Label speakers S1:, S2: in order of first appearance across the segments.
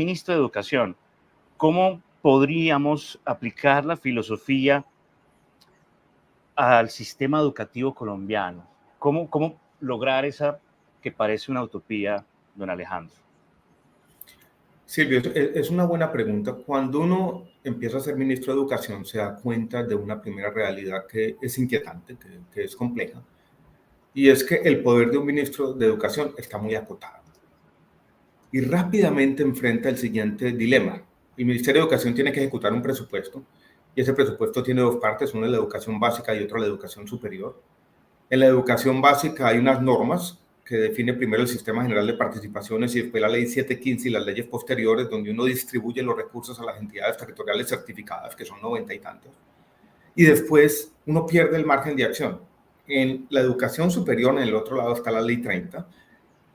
S1: ministro de Educación, ¿cómo podríamos aplicar la filosofía al sistema educativo colombiano? ¿Cómo lograr esa que parece una utopía, don Alejandro?
S2: Silvio, es una buena pregunta. Cuando uno empieza a ser ministro de Educación, se da cuenta de una primera realidad que es inquietante, que es compleja, y es que el poder de un ministro de Educación está muy acotado. Y rápidamente enfrenta el siguiente dilema. El Ministerio de Educación tiene que ejecutar un presupuesto, y ese presupuesto tiene dos partes, una es la educación básica y otra la educación superior. En la educación básica hay unas normas que define primero el Sistema General de Participaciones y después la Ley 715 y las leyes posteriores, donde uno distribuye los recursos a las entidades territoriales certificadas, que son 90 y tantos. Y después uno pierde el margen de acción. En la educación superior, en el otro lado, está la Ley 30.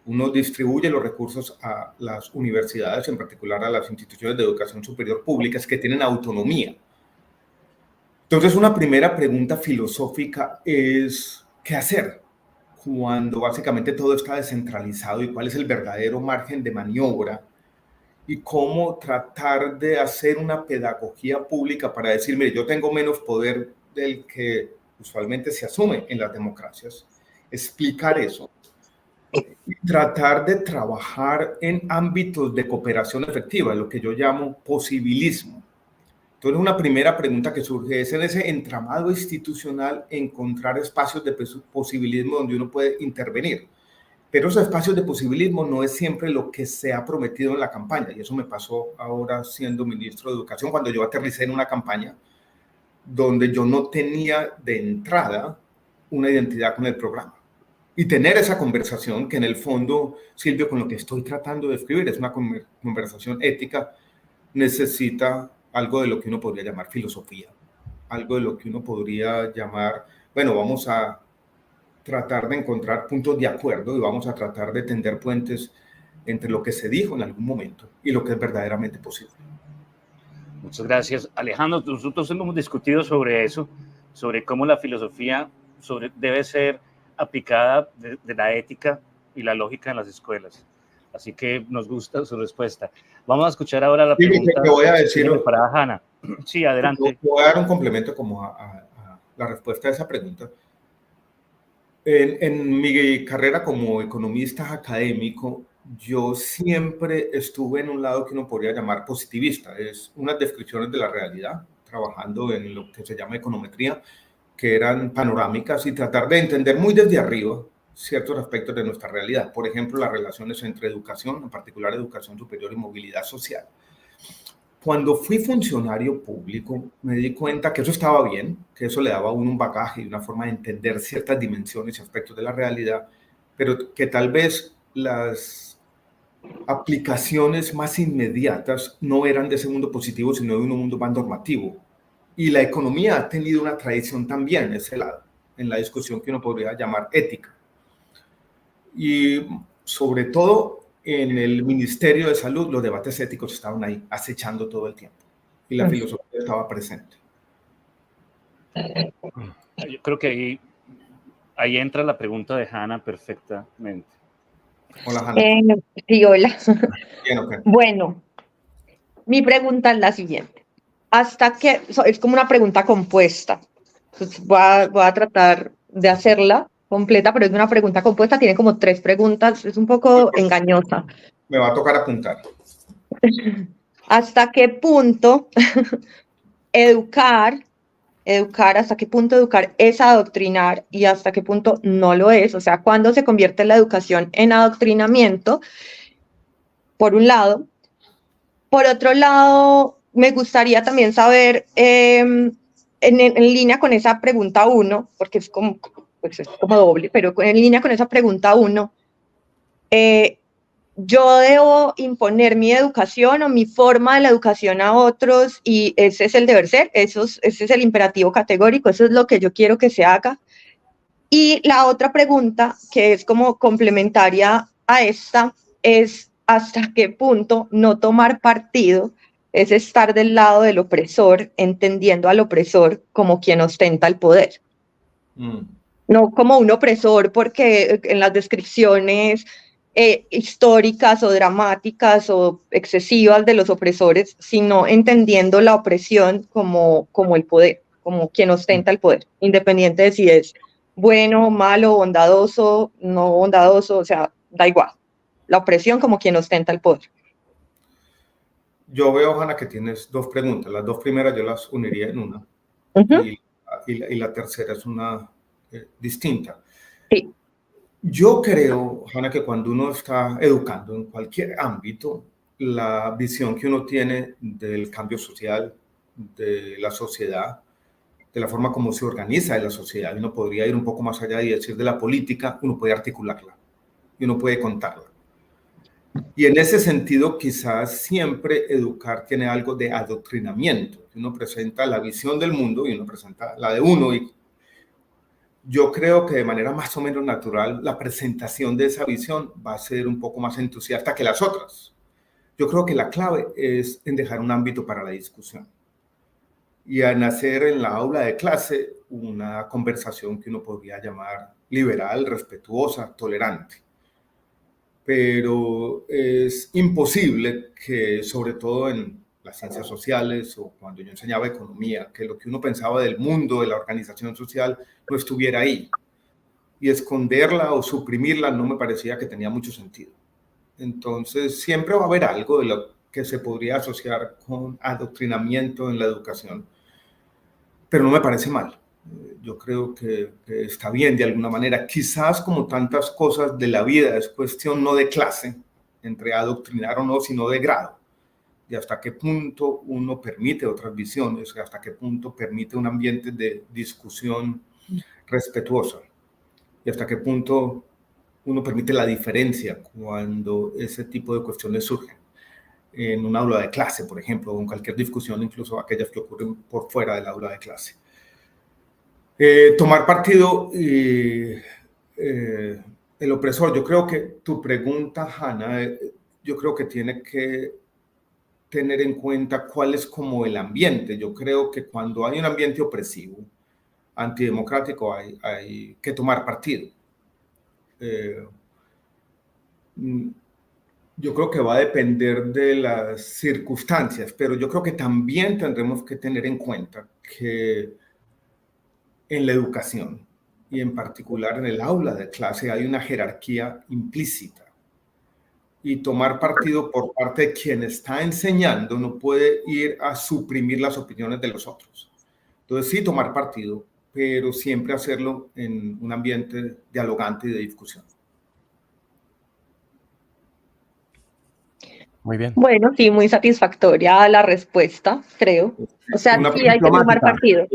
S2: Uno distribuye los recursos a las universidades, en particular a las instituciones de educación superior públicas que tienen autonomía. Entonces, una primera pregunta filosófica es, ¿qué hacer cuando básicamente todo está descentralizado y cuál es el verdadero margen de maniobra? Y cómo tratar de hacer una pedagogía pública para decir, mire, yo tengo menos poder del que usualmente se asume en las democracias. Explicar eso. Y tratar de trabajar en ámbitos de cooperación efectiva, lo que yo llamo posibilismo. Entonces, una primera pregunta que surge es en ese entramado institucional encontrar espacios de posibilismo donde uno puede intervenir. Pero esos espacios de posibilismo no es siempre lo que se ha prometido en la campaña. Y eso me pasó ahora siendo ministro de Educación, cuando yo aterricé en una campaña donde yo no tenía de entrada una identidad con el programa. Y tener esa conversación, que en el fondo, Silvio, con lo que estoy tratando de escribir, es una conversación ética, necesita algo de lo que uno podría llamar filosofía, algo de lo que uno podría llamar, bueno, vamos a tratar de encontrar puntos de acuerdo y vamos a tratar de tender puentes entre lo que se dijo en algún momento y lo que es verdaderamente posible.
S1: Muchas gracias, Alejandro. Nosotros hemos discutido sobre eso, sobre cómo la filosofía debe ser aplicada de la ética y la lógica en las escuelas. Así que nos gusta su respuesta. Vamos a escuchar ahora la pregunta
S2: que voy a decir
S1: para Hanna. Sí, adelante.
S2: Voy a dar un complemento como a la respuesta a esa pregunta. En mi carrera como economista académico, yo siempre estuve en un lado que uno podría llamar positivista. Es unas descripciones de la realidad, trabajando en lo que se llama econometría, que eran panorámicas y tratar de entender muy desde arriba ciertos aspectos de nuestra realidad. Por ejemplo, las relaciones entre educación, en particular educación superior y movilidad social. Cuando fui funcionario público, me di cuenta que eso estaba bien, que eso le daba a uno un bagaje y una forma de entender ciertas dimensiones y aspectos de la realidad, pero que tal vez las aplicaciones más inmediatas no eran de ese mundo positivo, sino de un mundo más normativo. Y la economía ha tenido una tradición también en ese lado, en la discusión que uno podría llamar ética. Y sobre todo en el Ministerio de Salud, los debates éticos estaban ahí, acechando todo el tiempo. Y la filosofía estaba presente.
S1: Yo creo que ahí entra la pregunta de Hanna perfectamente.
S2: Hola, Hanna.
S3: Sí, hola.
S2: Bien, okay.
S3: Bueno, mi pregunta es la siguiente. Es como una pregunta compuesta. Entonces voy a tratar de hacerla completa, pero es una pregunta compuesta, tiene como 3 preguntas, es un poco engañosa.
S2: Me va a tocar apuntar.
S3: ¿Hasta qué punto educar, hasta qué punto educar es adoctrinar y hasta qué punto no lo es? O sea, ¿cuándo se convierte la educación en adoctrinamiento? Por un lado. Por otro lado, me gustaría también saber, en línea con esa pregunta 1, porque es como doble, pero en línea con esa pregunta 1, yo debo imponer mi educación o mi forma de la educación a otros y ese es el deber ser, ese es el imperativo categórico, eso es lo que yo quiero que se haga. Y la otra pregunta, que es como complementaria a esta, es hasta qué punto no tomar partido es estar del lado del opresor, entendiendo al opresor como quien ostenta el poder. No como un opresor, porque en las descripciones históricas o dramáticas o excesivas de los opresores, sino entendiendo la opresión como el poder, como quien ostenta el poder, independiente de si es bueno, malo, bondadoso, no bondadoso, o sea, da igual. La opresión como quien ostenta el poder.
S2: Yo veo, Hanna, que tienes dos preguntas. Las dos primeras yo las uniría en una. Y la tercera es una distinta.
S3: Sí.
S2: Yo creo, Hanna, que cuando uno está educando en cualquier ámbito, la visión que uno tiene del cambio social, de la sociedad, de la forma como se organiza la sociedad, uno podría ir un poco más allá y decir de la política, uno puede articularla y uno puede contarla. Y en ese sentido, quizás siempre educar tiene algo de adoctrinamiento. Uno presenta la visión del mundo y uno presenta la de uno. Y yo creo que de manera más o menos natural, la presentación de esa visión va a ser un poco más entusiasta que las otras. Yo creo que la clave es en dejar un ámbito para la discusión y en hacer en la aula de clase una conversación que uno podría llamar liberal, respetuosa, tolerante. Pero es imposible que, sobre todo en las ciencias sociales o cuando yo enseñaba economía, que lo que uno pensaba del mundo, de la organización social, no estuviera ahí. Y esconderla o suprimirla no me parecía que tenía mucho sentido. Entonces, siempre va a haber algo de lo que se podría asociar con adoctrinamiento en la educación, pero no me parece mal. Yo creo que está bien de alguna manera. Quizás como tantas cosas de la vida es cuestión no de clase, entre adoctrinar o no, sino de grado. Y hasta qué punto uno permite otras visiones, hasta qué punto permite un ambiente de discusión respetuosa. Y hasta qué punto uno permite la diferencia cuando ese tipo de cuestiones surgen. En un aula de clase, por ejemplo, o en cualquier discusión, incluso aquellas que ocurren por fuera del aula de clase. Tomar partido y el opresor. Yo creo que tu pregunta, Hanna, yo creo que tiene que tener en cuenta cuál es como el ambiente. Yo creo que cuando hay un ambiente opresivo, antidemocrático, hay que tomar partido. Yo creo que va a depender de las circunstancias, pero yo creo que también tendremos que tener en cuenta que en la educación y en particular en el aula de clase hay una jerarquía implícita y tomar partido por parte de quien está enseñando no puede ir a suprimir las opiniones de los otros. Entonces sí tomar partido, pero siempre hacerlo en un ambiente dialogante y de discusión.
S3: Muy bien. Bueno, sí, muy satisfactoria la respuesta, creo. O sea, sí hay que tomar partido.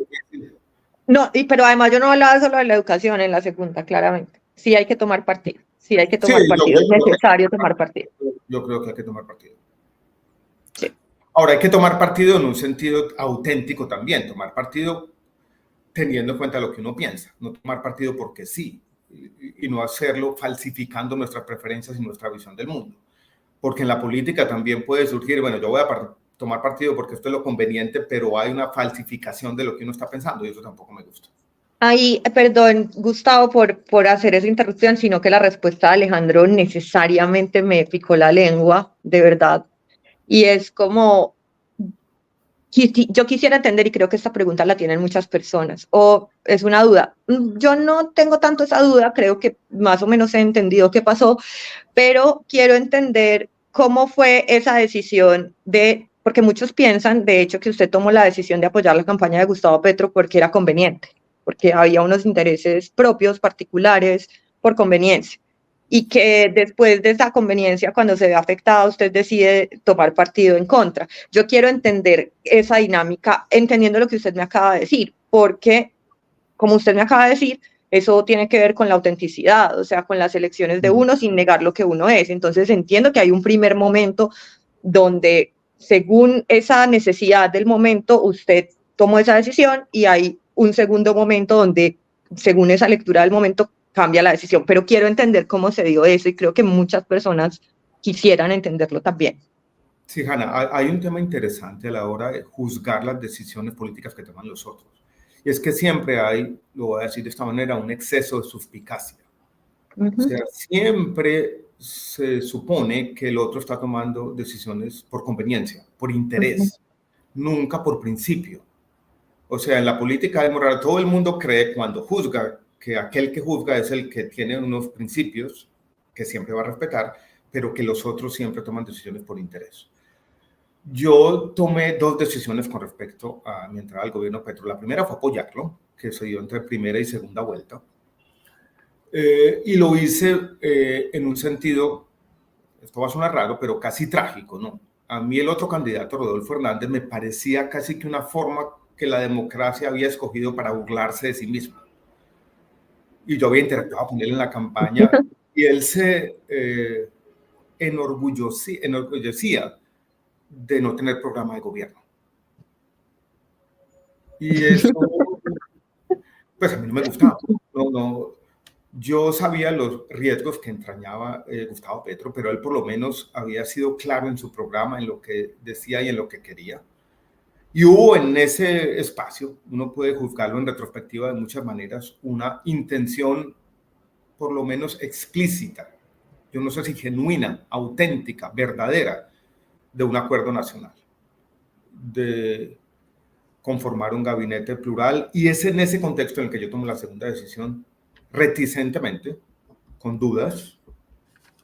S3: No, pero además yo no hablaba solo de la educación en la segunda, claramente. Sí hay que tomar partido. Sí hay que tomar partido. Es necesario tomar partido.
S2: Yo creo que hay que tomar partido. Sí. Ahora, hay que tomar partido en un sentido auténtico también. Tomar partido teniendo en cuenta lo que uno piensa. No tomar partido porque sí. Y no hacerlo falsificando nuestras preferencias y nuestra visión del mundo. Porque en la política también puede surgir, bueno, yo voy a tomar partido porque esto es lo conveniente, pero hay una falsificación de lo que uno está pensando y eso tampoco me gusta.
S3: Ahí, perdón, Gustavo, por hacer esa interrupción, sino que la respuesta de Alejandro necesariamente me picó la lengua, de verdad. Y es como, yo quisiera entender, y creo que esta pregunta la tienen muchas personas, o es una duda. Yo no tengo tanto esa duda, creo que más o menos he entendido qué pasó, pero quiero entender cómo fue esa decisión porque muchos piensan, de hecho, que usted tomó la decisión de apoyar la campaña de Gustavo Petro porque era conveniente, porque había unos intereses propios, particulares, por conveniencia. Y que después de esa conveniencia, cuando se ve afectada, usted decide tomar partido en contra. Yo quiero entender esa dinámica, entendiendo lo que usted me acaba de decir, porque, como usted me acaba de decir, eso tiene que ver con la autenticidad, o sea, con las elecciones de uno sin negar lo que uno es. Entonces entiendo que hay un primer momento donde, según esa necesidad del momento, usted tomó esa decisión y hay un segundo momento donde, según esa lectura del momento, cambia la decisión. Pero quiero entender cómo se dio eso y creo que muchas personas quisieran entenderlo también.
S2: Sí, Hanna, hay un tema interesante a la hora de juzgar las decisiones políticas que toman los otros. Y es que siempre hay, lo voy a decir de esta manera, un exceso de suspicacia. O sea, siempre se supone que el otro está tomando decisiones por conveniencia, por interés, nunca por principio. O sea, en la política de moral, todo el mundo cree cuando juzga que aquel que juzga es el que tiene unos principios que siempre va a respetar, pero que los otros siempre toman decisiones por interés. Yo tomé 2 decisiones con respecto a mi entrada al gobierno Petro. La primera fue apoyarlo, que se dio entre primera y segunda vuelta. Y lo hice en un sentido, esto va a sonar raro, pero casi trágico, ¿no? A mí el otro candidato, Rodolfo Hernández, me parecía casi que una forma que la democracia había escogido para burlarse de sí mismo. Y yo había interactuado con él en la campaña y él se enorgullecía de no tener programa de gobierno. Y eso, pues a mí no me gustaba. Yo sabía los riesgos que entrañaba Gustavo Petro, pero él por lo menos había sido claro en su programa, en lo que decía y en lo que quería. Y hubo en ese espacio, uno puede juzgarlo en retrospectiva de muchas maneras, una intención por lo menos explícita, yo no sé si genuina, auténtica, verdadera, de un acuerdo nacional, de conformar un gabinete plural, y es en ese contexto en el que yo tomo la segunda decisión, reticentemente, con dudas,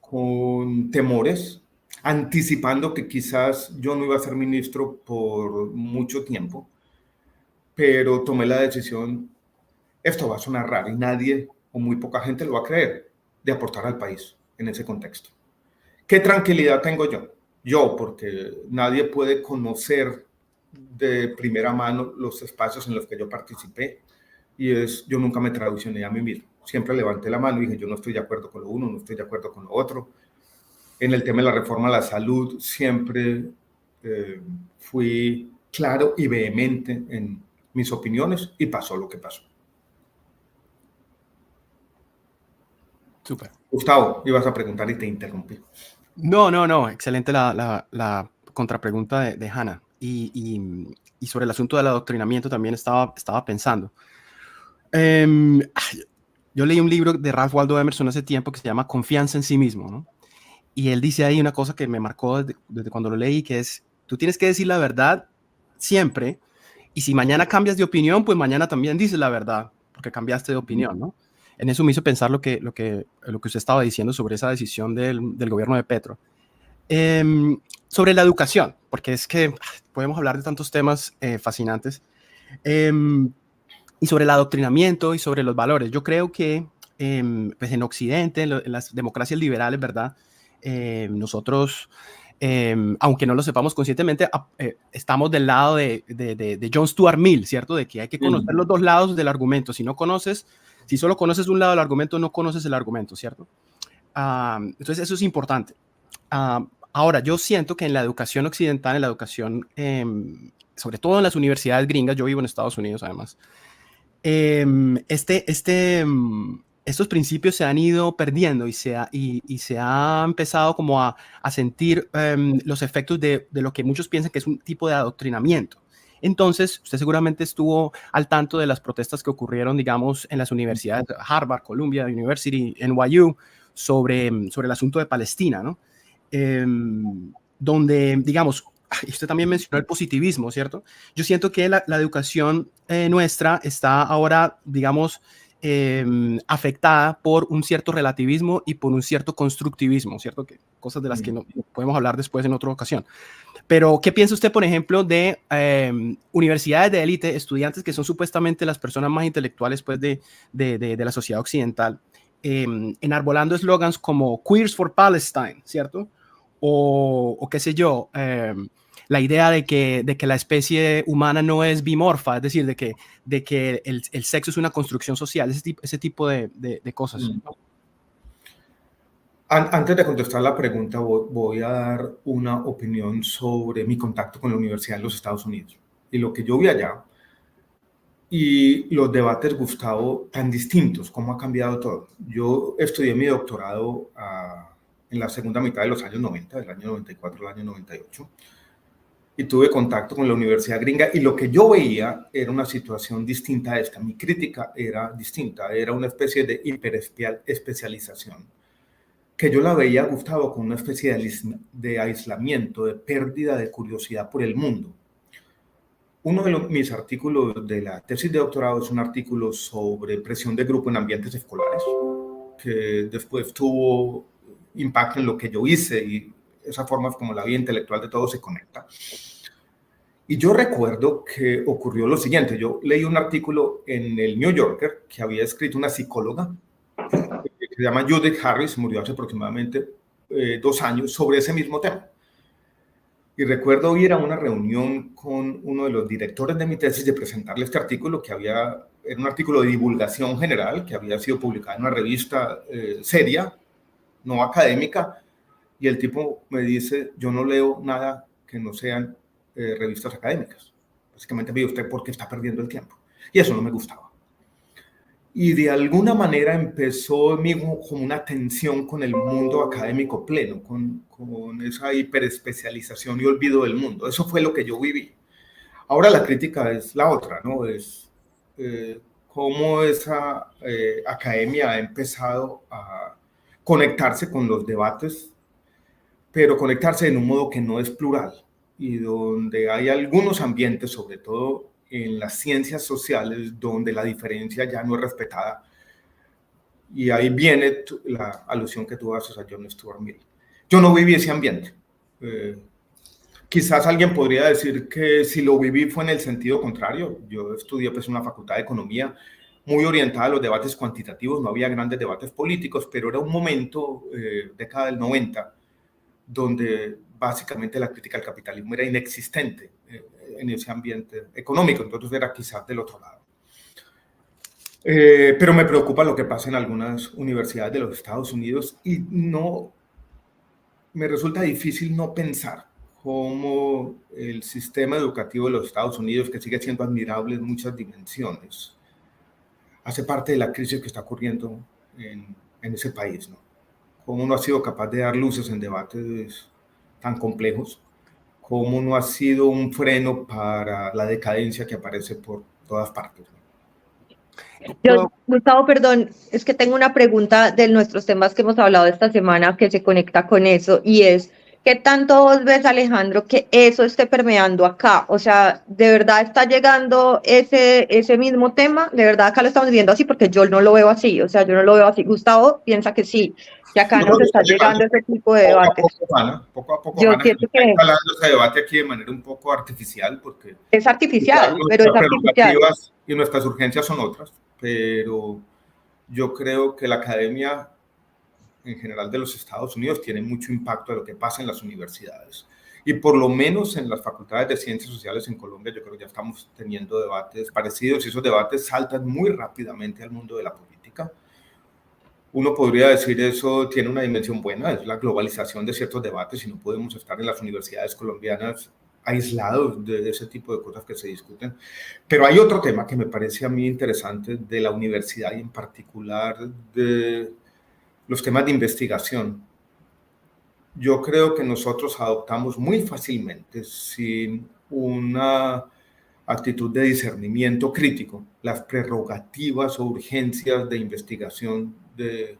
S2: con temores, anticipando que quizás yo no iba a ser ministro por mucho tiempo, pero tomé la decisión, esto va a sonar raro y nadie o muy poca gente lo va a creer, de aportar al país en ese contexto. ¿Qué tranquilidad tengo yo? Yo, porque nadie puede conocer de primera mano los espacios en los que yo participé, y yo nunca me traicioné a mí mismo. Siempre levanté la mano y dije, yo no estoy de acuerdo con lo uno, no estoy de acuerdo con lo otro. En el tema de la reforma a la salud, siempre fui claro y vehemente en mis opiniones y pasó lo que pasó.
S4: Súper.
S2: Gustavo, ibas a preguntar y te interrumpí.
S4: No, excelente la contrapregunta de Hannah. Y sobre el asunto del adoctrinamiento también estaba pensando. Yo leí un libro de Ralph Waldo Emerson hace tiempo que se llama Confianza en sí mismo, ¿no? Y él dice ahí una cosa que me marcó desde cuando lo leí, que es, tú tienes que decir la verdad siempre, y si mañana cambias de opinión, pues mañana también dices la verdad, porque cambiaste de opinión, ¿no? En eso me hizo pensar lo que usted estaba diciendo sobre esa decisión del gobierno de Petro. Sobre la educación, porque es que podemos hablar de tantos temas fascinantes, y sobre el adoctrinamiento y sobre los valores. Yo creo que pues en Occidente, en las democracias liberales, ¿verdad? Nosotros, aunque no lo sepamos conscientemente, estamos del lado de John Stuart Mill, ¿cierto? De que hay que conocer los dos lados del argumento. Si solo conoces un lado del argumento, no conoces el argumento, ¿cierto? Entonces eso es importante. Ahora, yo siento que en la educación occidental, en la educación, sobre todo en las universidades gringas, yo vivo en Estados Unidos además, estos principios se han ido perdiendo y se ha empezado como a sentir los efectos de lo que muchos piensan que es un tipo de adoctrinamiento. Entonces, usted seguramente estuvo al tanto de las protestas que ocurrieron, digamos, en las universidades Harvard, Columbia University, NYU, sobre el asunto de Palestina, ¿no? Donde, digamos, usted también mencionó el positivismo, ¿cierto? Yo siento que la educación nuestra está ahora, digamos, afectada por un cierto relativismo y por un cierto constructivismo, ¿cierto? Que cosas de las que no podemos hablar después en otra ocasión. Pero, ¿qué piensa usted, por ejemplo, de universidades de élite, estudiantes que son supuestamente las personas más intelectuales pues, de la sociedad occidental, enarbolando eslogans como Queers for Palestine, ¿cierto? O qué sé yo, la idea de que la especie humana no es bimorfa, es decir, de que el sexo es una construcción social, ese tipo de cosas. ¿No?
S2: Antes de contestar la pregunta, voy a dar una opinión sobre mi contacto con la universidad en los Estados Unidos y lo que yo vi allá y los debates, Gustavo, tan distintos, cómo ha cambiado todo. Yo estudié mi doctorado en la segunda mitad de los años 90, del año 94 al año 98, y tuve contacto con la universidad gringa, y lo que yo veía era una situación distinta a esta. Mi crítica era distinta, era una especie de hiperespecialización que yo la veía, Gustavo, con una especie de aislamiento, de pérdida de curiosidad por el mundo. Uno de mis artículos de la tesis de doctorado es un artículo sobre presión de grupo en ambientes escolares, que después tuvo impacto en lo que yo hice y esa forma como la vida intelectual de todos se conecta. Y yo recuerdo que ocurrió lo siguiente. Yo leí un artículo en el New Yorker que había escrito una psicóloga que se llama Judith Harris, murió hace aproximadamente 2 años, sobre ese mismo tema. Y recuerdo ir a una reunión con uno de los directores de mi tesis de presentarle este artículo, que era un artículo de divulgación general, que había sido publicado en una revista seria, no académica, y el tipo me dice, yo no leo nada que no sean revistas académicas. Básicamente me dijo, usted por qué está perdiendo el tiempo. Y eso no me gustaba. Y de alguna manera empezó en mí como una tensión con el mundo académico pleno, con esa hiperespecialización y olvido del mundo. Eso fue lo que yo viví. Ahora la crítica es la otra, ¿no? Es cómo esa academia ha empezado a conectarse con los debates, pero conectarse en un modo que no es plural y donde hay algunos ambientes, sobre todo en las ciencias sociales, donde la diferencia ya no es respetada. Y ahí viene la alusión que tú haces a John Stuart Mill. Yo no viví ese ambiente. Quizás alguien podría decir que si lo viví fue en el sentido contrario. Yo estudié pues, en una facultad de economía muy orientada a los debates cuantitativos, no había grandes debates políticos, pero era un momento, década del 90, donde básicamente la crítica al capitalismo era inexistente en ese ambiente económico, entonces era quizás del otro lado. Pero me preocupa lo que pasa en algunas universidades de los Estados Unidos y no me resulta difícil no pensar cómo el sistema educativo de los Estados Unidos, que sigue siendo admirable en muchas dimensiones, hace parte de la crisis que está ocurriendo en ese país, ¿no? Cómo no ha sido capaz de dar luces en debates tan complejos, cómo no ha sido un freno para la decadencia que aparece por todas partes.
S3: Yo, Gustavo, perdón, es que tengo una pregunta de nuestros temas que hemos hablado esta semana que se conecta con eso y es, ¿qué tanto vos ves, Alejandro, que eso esté permeando acá? O sea, ¿de verdad está llegando ese mismo tema? ¿De verdad acá lo estamos viendo así? Porque yo no lo veo así, o sea, yo no lo veo así. Gustavo piensa que sí, que acá nos está llegando ese tipo de debates.
S2: Poco a poco,
S3: Yo
S2: Ana,
S3: siento que
S2: está instalando ese debate aquí de manera un poco artificial, porque
S3: es artificial, pero es artificial.
S2: Y nuestras urgencias son otras, pero yo creo que la academia en general de los Estados Unidos tiene mucho impacto de lo que pasa en las universidades. Y por lo menos en las facultades de ciencias sociales en Colombia, yo creo que ya estamos teniendo debates parecidos y esos debates saltan muy rápidamente al mundo de la política. Uno podría decir eso tiene una dimensión buena, es la globalización de ciertos debates y no podemos estar en las universidades colombianas aislados de ese tipo de cosas que se discuten. Pero hay otro tema que me parece a mí interesante de la universidad y en particular de los temas de investigación. Yo creo que nosotros adoptamos muy fácilmente, sin una actitud de discernimiento crítico, las prerrogativas o urgencias de investigación de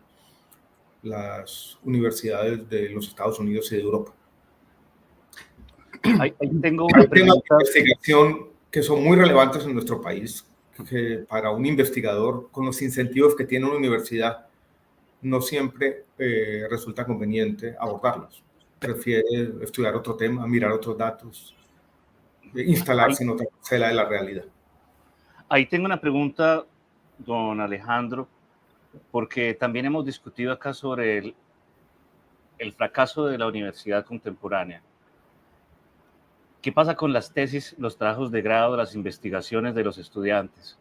S2: las universidades de los Estados Unidos y de Europa.
S1: Ahí tengo una pregunta
S2: de investigación que son muy relevantes en nuestro país, que para un investigador, con los incentivos que tiene una universidad, no siempre resulta conveniente abordarlos. Prefiere estudiar otro tema, mirar otros datos, instalarse en otra parcela de la realidad.
S1: Ahí tengo una pregunta, don Alejandro, porque también hemos discutido acá sobre el fracaso de la universidad contemporánea. ¿Qué pasa con las tesis, los trabajos de grado, las investigaciones de los estudiantes?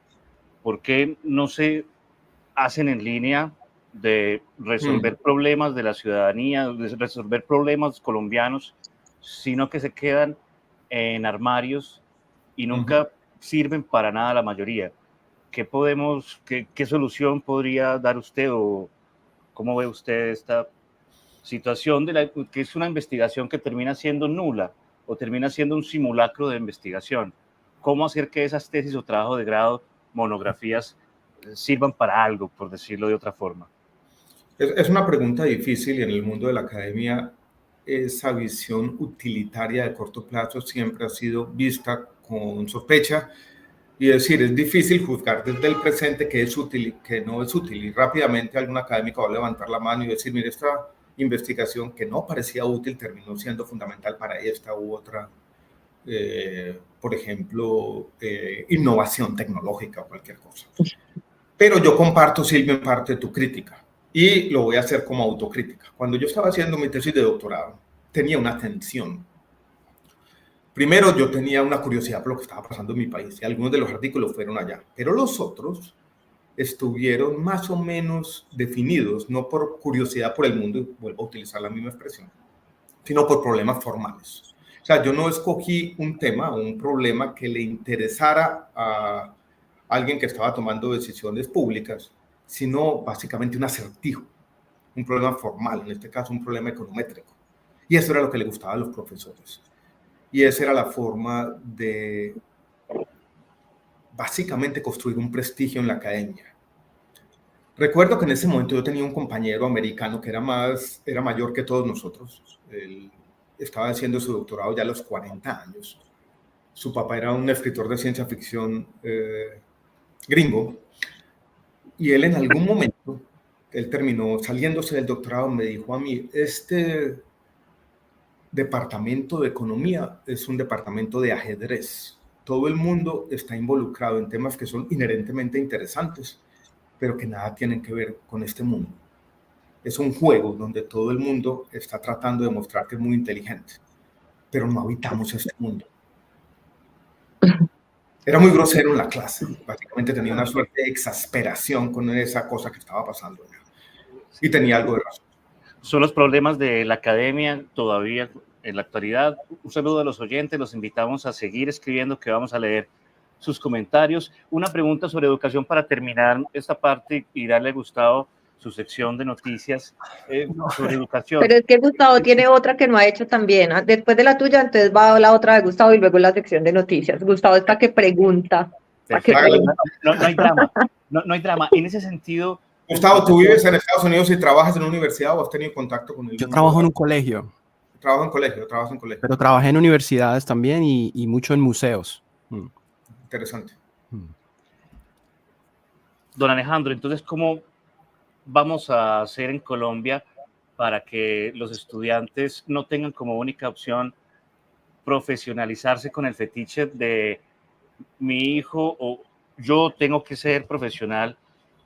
S1: ¿Por qué no se hacen en línea de resolver problemas de la ciudadanía, de resolver problemas colombianos, sino que se quedan en armarios y nunca sirven para nada a la mayoría? ¿Qué solución podría dar usted o cómo ve usted esta situación que es una investigación que termina siendo nula o termina siendo un simulacro de investigación? ¿Cómo hacer que esas tesis o trabajos de grado, monografías, sirvan para algo, por decirlo de otra forma?
S2: Es una pregunta difícil y en el mundo de la academia esa visión utilitaria de corto plazo siempre ha sido vista con sospecha y decir, es difícil juzgar desde el presente que es útil y que no es útil. Y rápidamente algún académico va a levantar la mano y decir, mire, esta investigación que no parecía útil terminó siendo fundamental para esta u otra, por ejemplo, innovación tecnológica o cualquier cosa. Pero yo comparto, Silvia, en parte tu crítica y lo voy a hacer como autocrítica. Cuando yo estaba haciendo mi tesis de doctorado, tenía una tensión. Primero, yo tenía una curiosidad por lo que estaba pasando en mi país y algunos de los artículos fueron allá, pero los otros estuvieron más o menos definidos, no por curiosidad por el mundo, vuelvo a utilizar la misma expresión, sino por problemas formales. O sea, yo no escogí un tema o un problema que le interesara a alguien que estaba tomando decisiones públicas, sino básicamente un acertijo, un problema formal, en este caso un problema econométrico. Y eso era lo que le gustaba a los profesores. Y esa era la forma de básicamente construir un prestigio en la academia. Recuerdo que en ese momento yo tenía un compañero americano que era mayor que todos nosotros. Él estaba haciendo su doctorado ya a los 40 años. Su papá era un escritor de ciencia ficción gringo. Y él en algún momento, él terminó saliéndose del doctorado, me dijo a mí, este departamento de economía es un departamento de ajedrez. Todo el mundo está involucrado en temas que son inherentemente interesantes, pero que nada tienen que ver con este mundo. Es un juego donde todo el mundo está tratando de mostrar que es muy inteligente, pero no habitamos este mundo. Era muy grosero en la clase. Básicamente tenía una suerte de exasperación con esa cosa que estaba pasando. Y tenía algo de razón.
S1: Son los problemas de la academia todavía en la actualidad. Un saludo a los oyentes, los invitamos a seguir escribiendo, que vamos a leer sus comentarios. Una pregunta sobre educación para terminar esta parte y darle a Gustavo su sección de noticias sobre educación.
S3: Pero es que Gustavo tiene otra que no ha hecho también. Después de la tuya, entonces va la otra de Gustavo y luego la sección de noticias. Gustavo está que pregunta.
S1: No hay drama. No hay drama. En ese sentido...
S2: Gustavo, ¿tú vives en Estados Unidos y trabajas en una universidad o has tenido contacto con el...
S4: Yo trabajo en un colegio.
S2: Trabajo en colegio.
S4: Pero trabajé en universidades también y mucho en museos.
S2: Interesante.
S1: Don Alejandro, entonces, ¿cómo vamos a hacer en Colombia para que los estudiantes no tengan como única opción profesionalizarse con el fetiche de mi hijo o yo tengo que ser profesional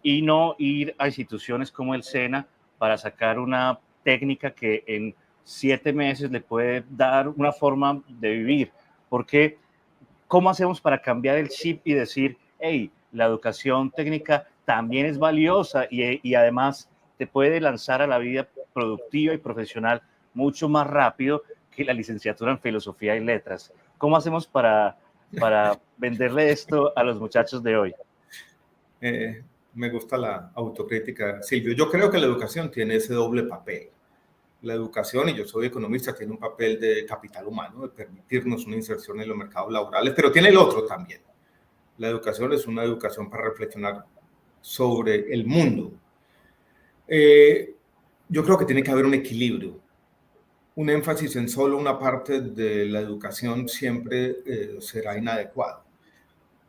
S1: y no ir a instituciones como el SENA para sacar una técnica que en 7 meses le puede dar una forma de vivir? Porque, ¿cómo hacemos para cambiar el chip y decir, hey, la educación técnica también es valiosa y además te puede lanzar a la vida productiva y profesional mucho más rápido que la licenciatura en filosofía y letras? ¿Cómo hacemos para venderle esto a los muchachos de hoy?
S2: Me gusta la autocrítica, Silvio. Yo creo que la educación tiene ese doble papel. La educación, y yo soy economista, tiene un papel de capital humano, de permitirnos una inserción en los mercados laborales, pero tiene el otro también. La educación es una educación para reflexionar sobre el mundo. Yo creo que tiene que haber un equilibrio. Un énfasis en solo una parte de la educación siempre será inadecuado.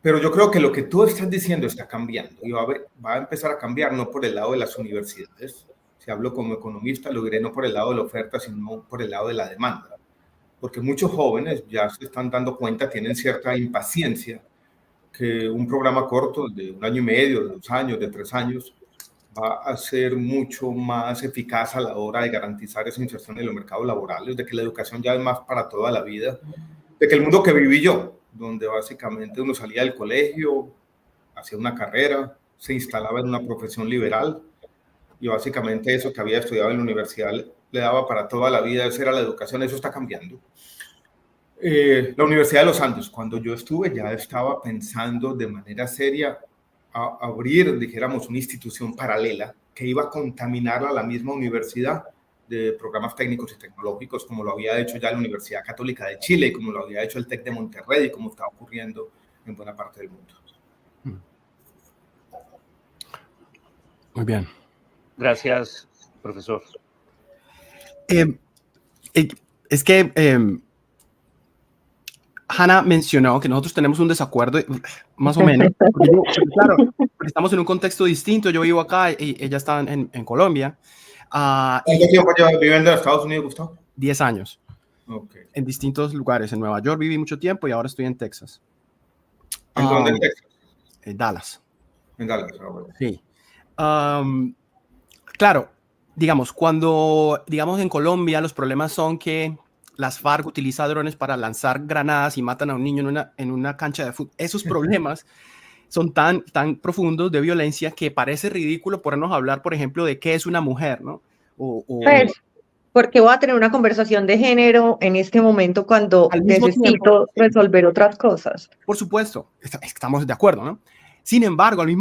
S2: Pero yo creo que lo que tú estás diciendo está cambiando y va a empezar a cambiar no por el lado de las universidades. Si hablo como economista, lo diré no por el lado de la oferta, sino por el lado de la demanda. Porque muchos jóvenes ya se están dando cuenta, tienen cierta impaciencia, que un programa corto de 1 año y medio, de 2 años, de 3 años, va a ser mucho más eficaz a la hora de garantizar esa inserción en los mercados laborales, de que la educación ya es más para toda la vida, de que el mundo que viví yo, donde básicamente uno salía del colegio, hacía una carrera, se instalaba en una profesión liberal y básicamente eso que había estudiado en la universidad le daba para toda la vida. Esa era la educación. Eso está cambiando. La Universidad de los Andes, cuando yo estuve, ya estaba pensando de manera seria a abrir, dijéramos, una institución paralela que iba a contaminar a la misma universidad de programas técnicos y tecnológicos, como lo había hecho ya la Universidad Católica de Chile y como lo había hecho el TEC de Monterrey y como está ocurriendo en buena parte del mundo.
S4: Muy bien.
S1: Gracias, profesor?
S4: Es que Hannah mencionó que nosotros tenemos un desacuerdo, más o menos. Claro, porque estamos en un contexto distinto. Yo vivo acá y ella está en Colombia.
S2: ¿Cuánto tiempo llevas viviendo en Estados Unidos, Gustavo?
S4: 10 años.
S2: Okay.
S4: En distintos lugares. En Nueva York viví mucho tiempo y ahora estoy en Texas.
S2: ¿En dónde en Texas?
S4: En Dallas.
S2: En Dallas,
S4: sí. Claro, digamos, cuando, en Colombia los problemas son que las FARC utilizan drones para lanzar granadas y matan a un niño en una cancha de fútbol. Esos problemas son tan profundos de violencia que parece ridículo ponernos a hablar, por ejemplo, de qué es una mujer, ¿no?
S3: Pues, porque voy a tener una conversación de género en este momento cuando necesito resolver otras cosas.
S4: Por supuesto, estamos de acuerdo, ¿no? Sin embargo, al mismo